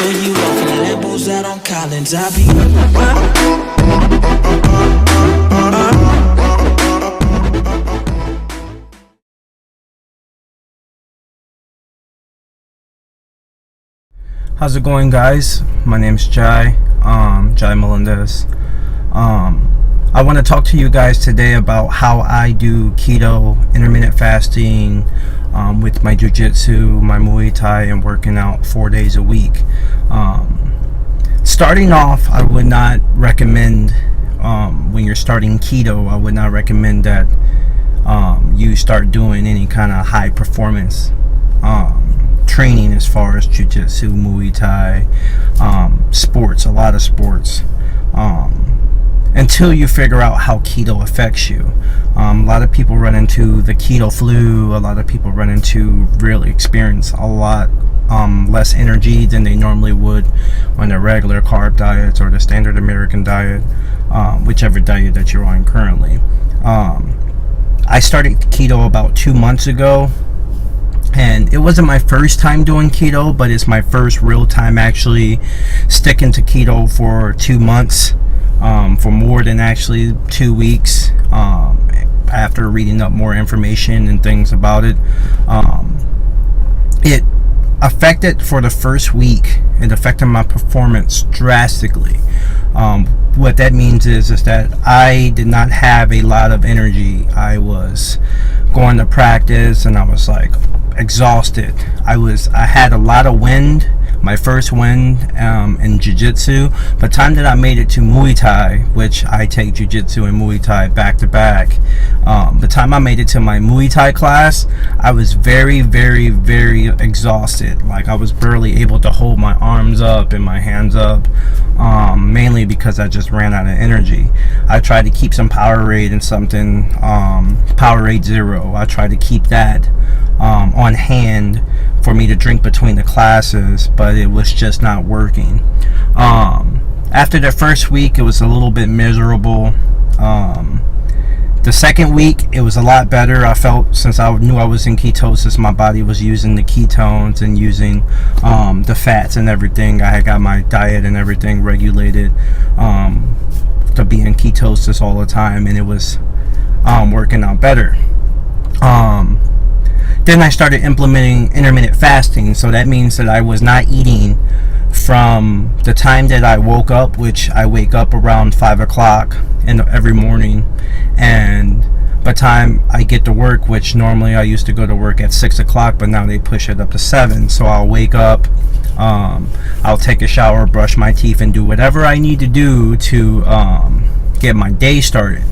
for you. Off in the Lambos out on Collins. I be. How's it going, guys? My name's Jai Melendez. I want to talk to you guys today about how I do keto, intermittent fasting, with my Jiu Jitsu, my Muay Thai, and working out 4 days a week. Starting off, I would not recommend, when you're starting keto, I would not recommend that you start doing any kind of high performance training as far as Jiu Jitsu, Muay Thai, sports, a lot of sports, until you figure out how keto affects you. A lot of people run into the keto flu. A lot of people run into really experience a lot less energy than they normally would on their regular carb diets or the standard American diet, whichever diet that you're on currently. I started keto about 2 months ago, and it wasn't my first time doing keto, but it's my first real time actually sticking to keto for 2 months, for more than actually 2 weeks, after reading up more information and things about it. It affected, for the first week, it affected my performance drastically. What that means is that I did not have a lot of energy. I was going to practice and I was like exhausted. I had a lot of wind, my first wind in Jiu Jitsu. By the time that I made it to Muay Thai, which I take Jiu Jitsu and Muay Thai back to back, the time I made it to my Muay Thai class, I was very, very, very exhausted. Like, I was barely able to hold my arms up and my hands up, mainly because I just ran out of energy. I tried to keep some Powerade and something, Powerade Zero. I tried to keep that on hand for me to drink between the classes, but it was just not working. After the first week, it was a little bit miserable. The second week, it was a lot better. I felt, since I knew I was in ketosis, my body was using the ketones and using the fats and everything. I had got my diet and everything regulated to be in ketosis all the time, and it was working out better. Then I started implementing intermittent fasting, so that means that I was not eating from the time that I woke up, which I wake up around 5 o'clock every morning, and by the time I get to work, which normally I used to go to work at 6 o'clock, but now they push it up to 7, so I'll wake up, I'll take a shower, brush my teeth, and do whatever I need to do to get my day started.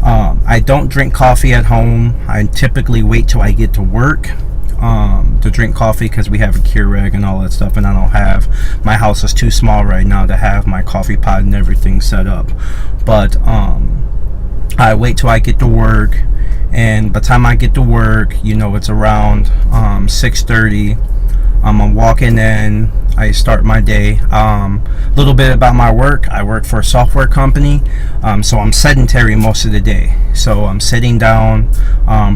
I don't drink coffee at home. I typically wait till I get to work to drink coffee, because we have a Keurig and all that stuff, and I don't have, my house is too small right now to have my coffee pot and everything set up. But I wait till I get to work, and by the time I get to work, it's around 6:30. I'm walking in, I start my day. A little bit about my work. I work for a software company, so I'm sedentary most of the day. So I'm sitting down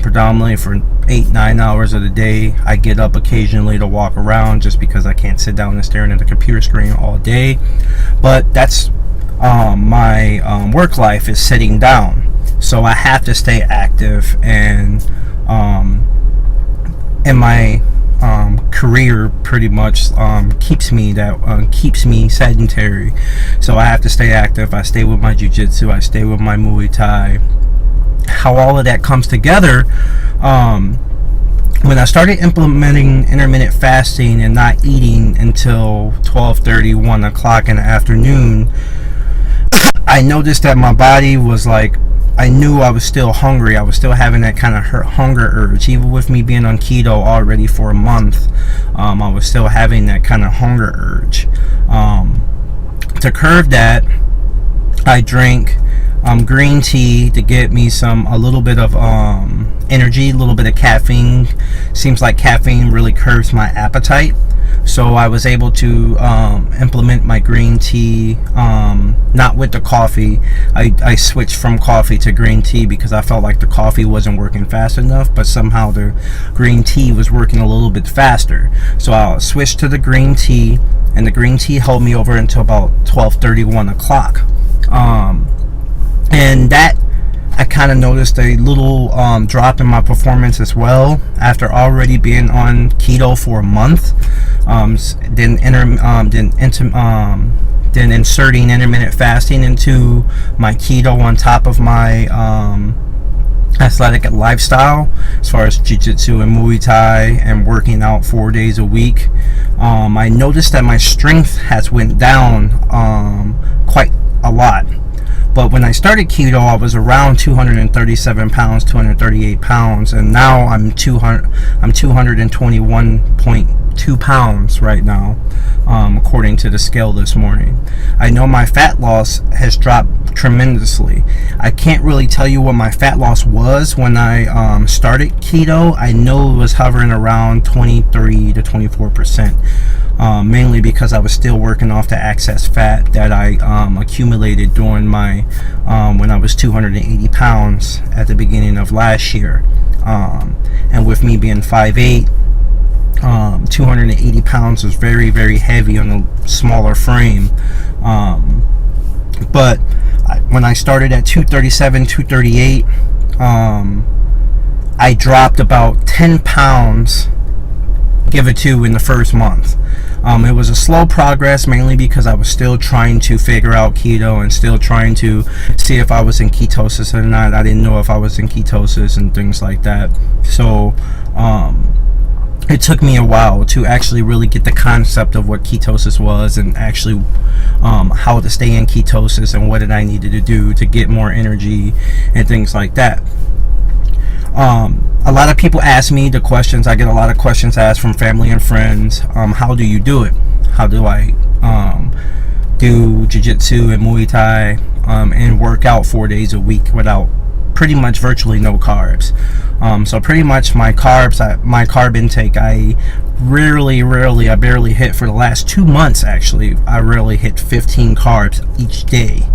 predominantly for 8-9 hours of the day. I get up occasionally to walk around, just because I can't sit down and staring at the computer screen all day. But that's my work life is sitting down, so I have to stay active, and my career pretty much keeps me sedentary. So I have to stay active. I stay with my Jiu Jitsu, I stay with my Muay Thai. How all of that comes together, when I started implementing intermittent fasting and not eating until 12:30, 1 o'clock in the afternoon, I noticed that my body was like, I knew I was still hungry. I was still having that kind of hunger urge. Even with me being on keto already for a month, I was still having that kind of hunger urge. To curb that, I drink green tea to get me a little bit of energy, a little bit of caffeine. Seems like caffeine really curbs my appetite. So I was able to implement my green tea, not with the coffee. I switched from coffee to green tea because I felt like the coffee wasn't working fast enough, but somehow the green tea was working a little bit faster. So I'll switch to the green tea, and the green tea held me over until about 12:30, 1 o'clock. And that, I kind of noticed a little drop in my performance as well after already being on keto for a month. Then inserting intermittent fasting into my keto on top of my athletic lifestyle, as far as Jiu Jitsu and Muay Thai and working out 4 days a week. I noticed that my strength has went down quite a lot. But when I started keto, I was around 237 pounds, 238 pounds, and now I'm 221.2 pounds right now, according to the scale this morning. I know my fat loss has dropped tremendously. I can't really tell you what my fat loss was when I started keto. I know it was hovering around 23 to 24%. Mainly because I was still working off the excess fat that I accumulated during my when I was 280 pounds at the beginning of last year, and with me being 5'8", 280 pounds was very, very heavy on a smaller frame. But when I started at 237, 238, I dropped about 10 pounds, give it to, in the first month. It was a slow progress, mainly because I was still trying to figure out keto and still trying to see if I was in ketosis or not. I didn't know if I was in ketosis and things like that. So it took me a while to actually really get the concept of what ketosis was, and actually how to stay in ketosis and what did I needed to do to get more energy and things like that. A lot of people ask me the questions. I get a lot of questions asked from family and friends. How do you do it? How do I do jiu-jitsu and Muay Thai and work out 4 days a week without pretty much virtually no carbs? So pretty much my carb intake, I barely hit for the last 2 months. Actually, I rarely hit 15 carbs each day.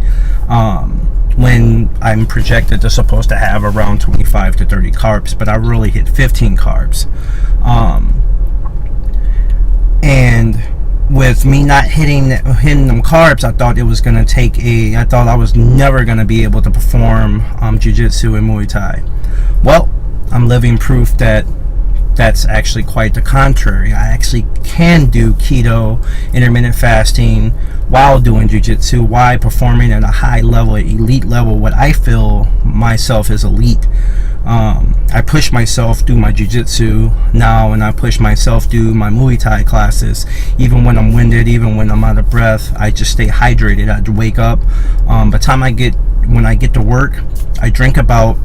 When I'm projected to supposed to have around 25 to 30 carbs, but I really hit 15 carbs. And with me not hitting them carbs, I thought I was never going to be able to perform Jiu-Jitsu and Muay Thai. Well, I'm living proof that that's actually quite the contrary. I actually can do keto, intermittent fasting, while doing jiu-jitsu, while performing at a high level, elite level, what I feel myself is elite. I push myself through my jiu-jitsu now, and I push myself through my Muay Thai classes. Even when I'm winded, even when I'm out of breath, I just stay hydrated. I wake up. By the time when I get to work, I drink about,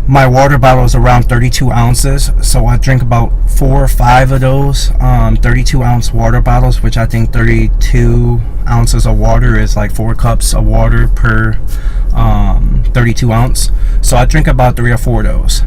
my water bottle is around 32 ounces, so I drink about 4 or 5 of those 32 ounce water bottles, which I think 32 ounces of water is like 4 cups of water per 32 ounce. So I drink about 3 or 4 of those.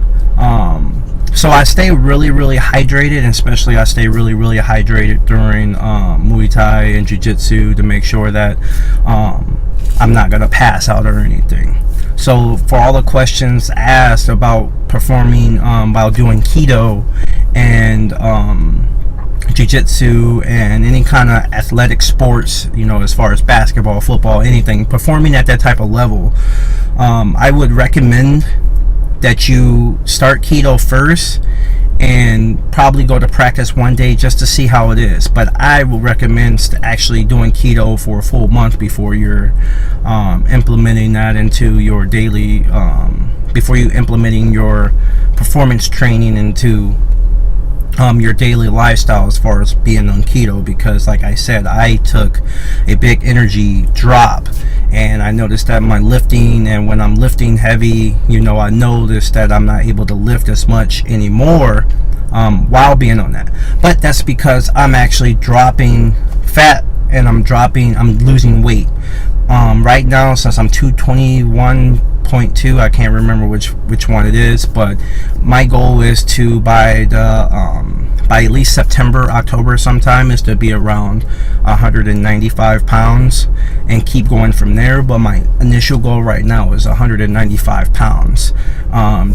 So I stay really, really hydrated, and especially I stay really, really hydrated during Muay Thai and Jiu-Jitsu to make sure that I'm not going to pass out or anything. So for all the questions asked about performing while doing keto and jiu-jitsu and any kind of athletic sports, as far as basketball, football, anything, performing at that type of level, I would recommend that you start keto first and probably go to practice one day just to see how it is. But I will recommend actually doing keto for a full month before you're implementing that into your daily, before you implementing your performance training into your daily lifestyle as far as being on keto. Because like I said, I took a big energy drop, and I noticed that my lifting, and when I'm lifting heavy, I noticed that I'm not able to lift as much anymore while being on that. But that's because I'm actually dropping fat, and I'm losing weight. Right now, since I'm 221.2, I can't remember which one it is, but my goal is to by at least September, October sometime, is to be around 195 pounds and keep going from there. But my initial goal right now is 195 pounds,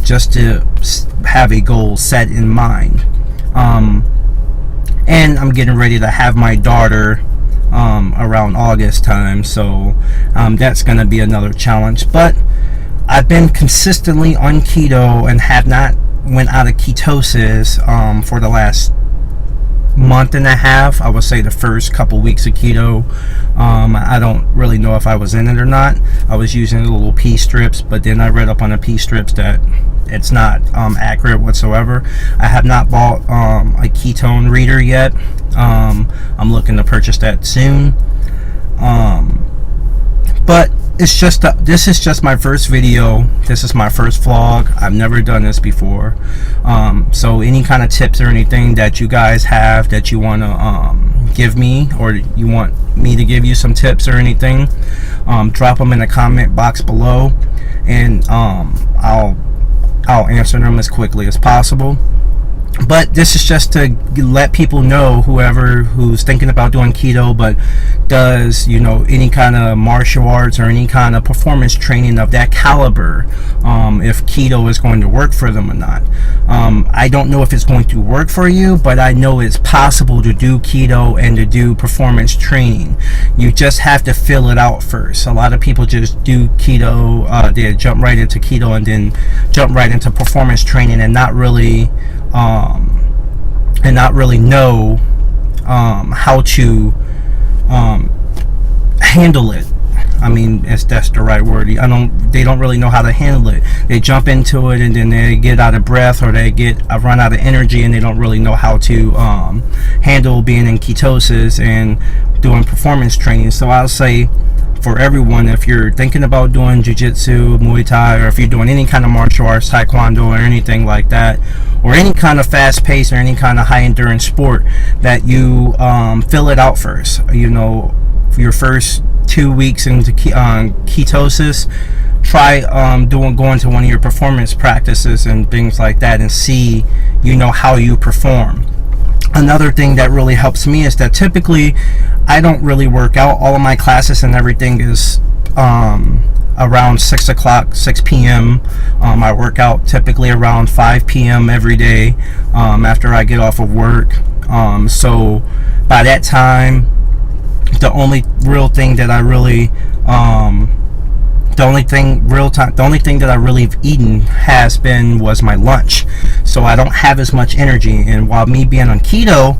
just to have a goal set in mind. and I'm getting ready to have my daughter around August time, so that's going to be another challenge. But I've been consistently on keto and have not went out of ketosis for the last month and a half. I would say the first couple weeks of keto, I don't really know if I was in it or not. I was using the little P strips, but then I read up on the P strips that it's not accurate whatsoever. I have not bought a ketone reader yet. I'm looking to purchase that soon. But it's just this is just my first video. This is my first vlog. I've never done this before. So any kind of tips or anything that you guys have that you want to give me, or you want me to give you some tips or anything, drop them in the comment box below, and I'll answer them as quickly as possible. But this is just to let people know, whoever who's thinking about doing keto but does, you know, any kind of martial arts or any kind of performance training of that caliber, if keto is going to work for them or not. I don't know if it's going to work for you, but I know it's possible to do keto and to do performance training. You just have to fill it out first. A lot of people just do keto, they jump right into keto and then jump right into performance training and not really know how to handle it. I mean, if that's the right word. They don't really know how to handle it. They jump into it and then they get out of breath, or they run out of energy, and they don't really know how to handle being in ketosis and doing performance training. So I'll say, for everyone, if you're thinking about doing Jiu Jitsu, Muay Thai, or if you're doing any kind of martial arts, Taekwondo, or anything like that, or any kind of fast pace or any kind of high endurance sport, that you fill it out first. You know, for your first 2 weeks into ketosis, try going to one of your performance practices and things like that, and see, you know, how you perform. Another thing that really helps me is that typically I don't really work out. All of my classes and everything is around 6 p.m. I work out typically around 5 p.m. every day after I get off of work. So by that time, the only real thing that I really the only thing that I really have eaten was my lunch. So I don't have as much energy. And while me being on keto,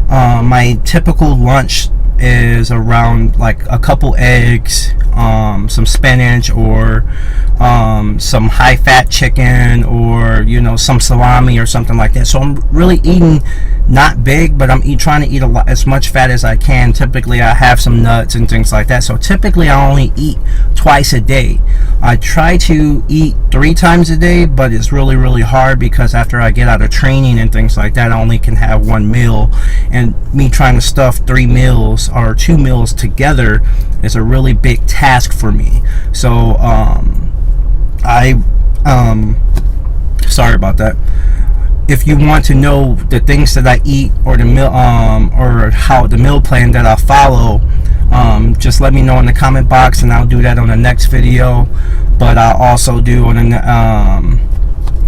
my typical lunch is around like a couple eggs, some spinach, or some high fat chicken, or, you know, some salami or something like that. So I'm really eating not big, but I'm trying to eat as much fat as I can. Typically I have some nuts and things like that. So typically I only eat twice a day. I try to eat 3 times a day, but it's really hard, because after I get out of training and things like that, I only can have 1 meal, and me trying to stuff 3 meals or 2 meals together is a really big task for me. So sorry about that. If you want to know the things that I eat, or the meal or how the meal plan that I follow, just let me know in the comment box, and I'll do that on the next video. But I'll also do on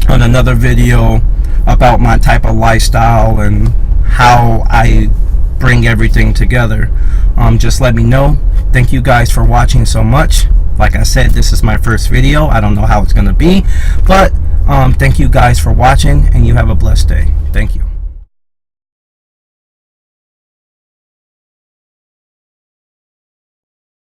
another video about my type of lifestyle and how I bring everything together. Just let me know. Thank you guys for watching so much. Like I said, this is my first video. I don't know how it's gonna be, but thank you guys for watching, and you have a blessed day. Thank you.